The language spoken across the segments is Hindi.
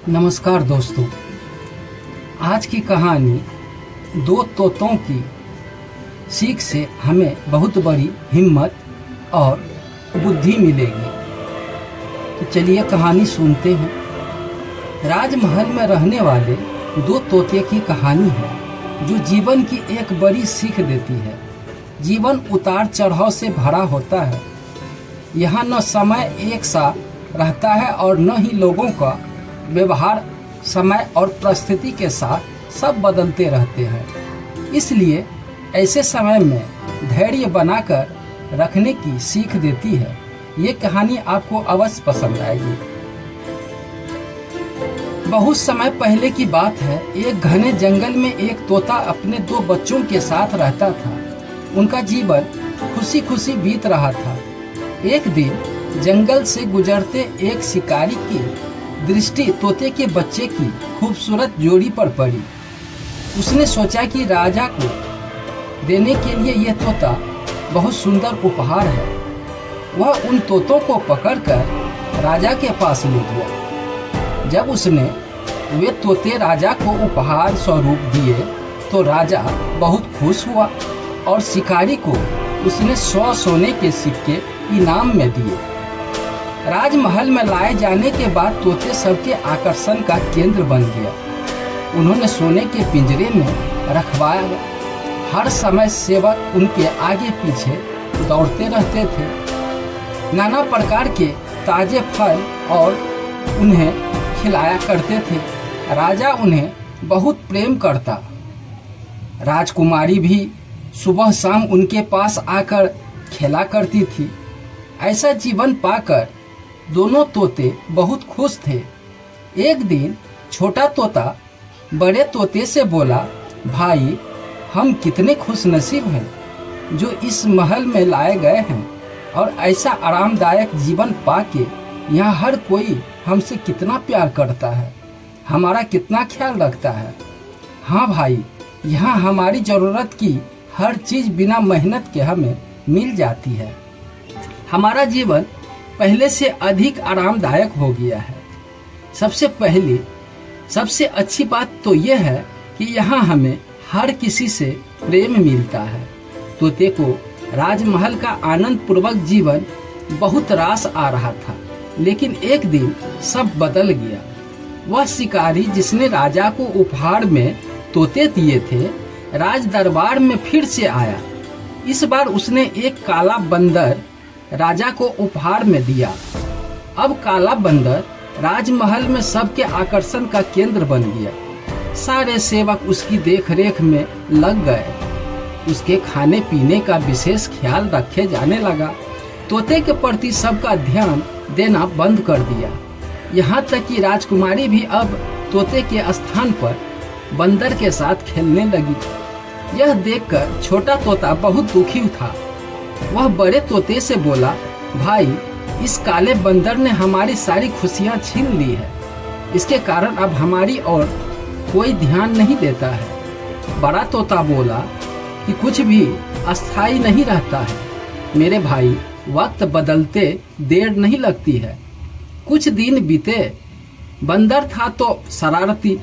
नमस्कार दोस्तों। आज की कहानी दो तोतों की सीख से हमें बहुत बड़ी हिम्मत और बुद्धि मिलेगी। तो चलिए कहानी सुनते हैं। राजमहल में रहने वाले दो तोते की कहानी है जो जीवन की एक बड़ी सीख देती है। जीवन उतार चढ़ाव से भरा होता है। यहाँ न समय एक सा रहता है और न ही लोगों का व्यवहार समय और परिस्थिति के साथ सब बदलते रहते हैं। इसलिए ऐसे समय में धैर्य बनाकर रखने की सीख देती है। ये कहानी आपको अवश्य पसंद आएगी। बहुत समय पहले की बात है। एक घने जंगल में एक तोता अपने दो बच्चों के साथ रहता था। उनका जीवन खुशी खुशी बीत रहा था। एक दिन जंगल से गुजरते एक शिकारी की दृष्टि तोते के बच्चे की खूबसूरत जोड़ी पर पड़ी। उसने सोचा कि राजा को देने के लिए यह तोता बहुत सुंदर उपहार है। वह उन तोतों को पकड़कर राजा के पास ले गया। जब उसने वे तोते राजा को उपहार स्वरूप दिए तो राजा बहुत खुश हुआ और शिकारी को उसने 100 सोने के सिक्के इनाम में दिए। राजमहल में लाए जाने के बाद तोते सबके आकर्षण का केंद्र बन गया। उन्होंने सोने के पिंजरे में रखवाया। हर समय सेवक उनके आगे पीछे दौड़ते रहते थे। नाना प्रकार के ताजे फल और उन्हें खिलाया करते थे। राजा उन्हें बहुत प्रेम करता। राजकुमारी भी सुबह शाम उनके पास आकर खेला करती थी। ऐसा जीवन पाकर दोनों तोते बहुत खुश थे। एक दिन छोटा तोता बड़े तोते से बोला, भाई, हम कितने खुशनसीब हैं जो इस महल में लाए गए हैं और ऐसा आरामदायक जीवन पाके यहाँ हर कोई हमसे कितना प्यार करता है, हमारा कितना ख्याल रखता है। हाँ भाई, यहाँ हमारी ज़रूरत की हर चीज़ बिना मेहनत के हमें मिल जाती है। हमारा जीवन पहले से अधिक आरामदायक हो गया है। सबसे अच्छी बात तो यह है कि यहाँ हमें हर किसी से प्रेम मिलता है। तोते को राजमहल का आनंद पूर्वक जीवन बहुत रास आ रहा था। लेकिन एक दिन सब बदल गया। वह शिकारी जिसने राजा को उपहार में तोते दिए थे, राज दरबार में फिर से आया। इस बार उसने एक काला बंदर राजा को उपहार में दिया। अब काला बंदर राजमहल में सबके आकर्षण का केंद्र बन गया। सारे सेवक उसकी देखरेख में लग गए। उसके खाने पीने का विशेष ख्याल रखे जाने लगा। तोते के प्रति सबका ध्यान देना बंद कर दिया। यहाँ तक कि राजकुमारी भी अब तोते के स्थान पर बंदर के साथ खेलने लगी। यह देखकर छोटा तोता बहुत दुखी था। वह बड़े तोते से बोला, भाई, इस काले बंदर ने हमारी सारी खुशियाँ छीन ली है। इसके कारण अब हमारी ओर कोई ध्यान नहीं देता है। बड़ा तोता बोला कि कुछ भी अस्थायी नहीं रहता है मेरे भाई, वक्त बदलते देर नहीं लगती है। कुछ दिन बीते। बंदर था तो शरारती।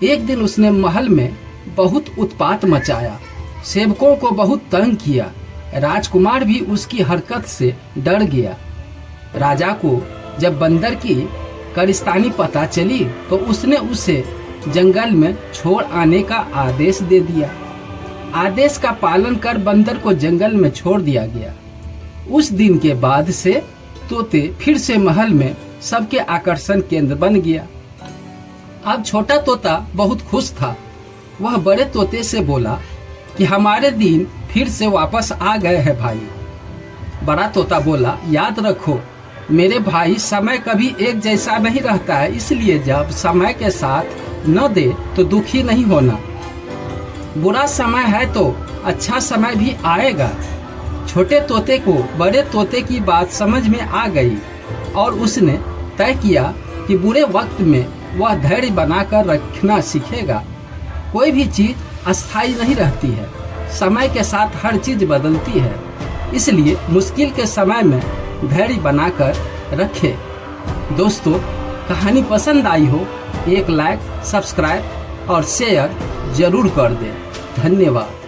एक दिन उसने महल में बहुत उत्पात मचाया। सेवकों को बहुत तंग किया। राजकुमार भी उसकी हरकत से डर गया। राजा को जब बंदर की करिस्तानी पता चली तो उसने उसे जंगल में छोड़ आने का आदेश दे दिया। आदेश का पालन कर बंदर को जंगल में छोड़ दिया गया। उस दिन के बाद से तोते फिर से महल में सबके आकर्षण केंद्र बन गया। अब छोटा तोता बहुत खुश था। वह बड़े तोते से बोला कि हमारे दिन फिर से वापस आ गए हैं भाई। बड़ा तोता बोला, याद रखो मेरे भाई, समय कभी एक जैसा नहीं रहता है, इसलिए जब समय के साथ न दे तो दुखी नहीं होना। बुरा समय है तो अच्छा समय भी आएगा। छोटे तोते को बड़े तोते की बात समझ में आ गई और उसने तय किया कि बुरे वक्त में वह धैर्य बनाकर रखना सीखेगा। कोई भी चीज़ अस्थायी नहीं रहती है। समय के साथ हर चीज़ बदलती है। इसलिए मुश्किल के समय में धैर्य बनाकर रखें। दोस्तों, कहानी पसंद आई हो एक लाइक, सब्सक्राइब और शेयर जरूर कर दें। धन्यवाद।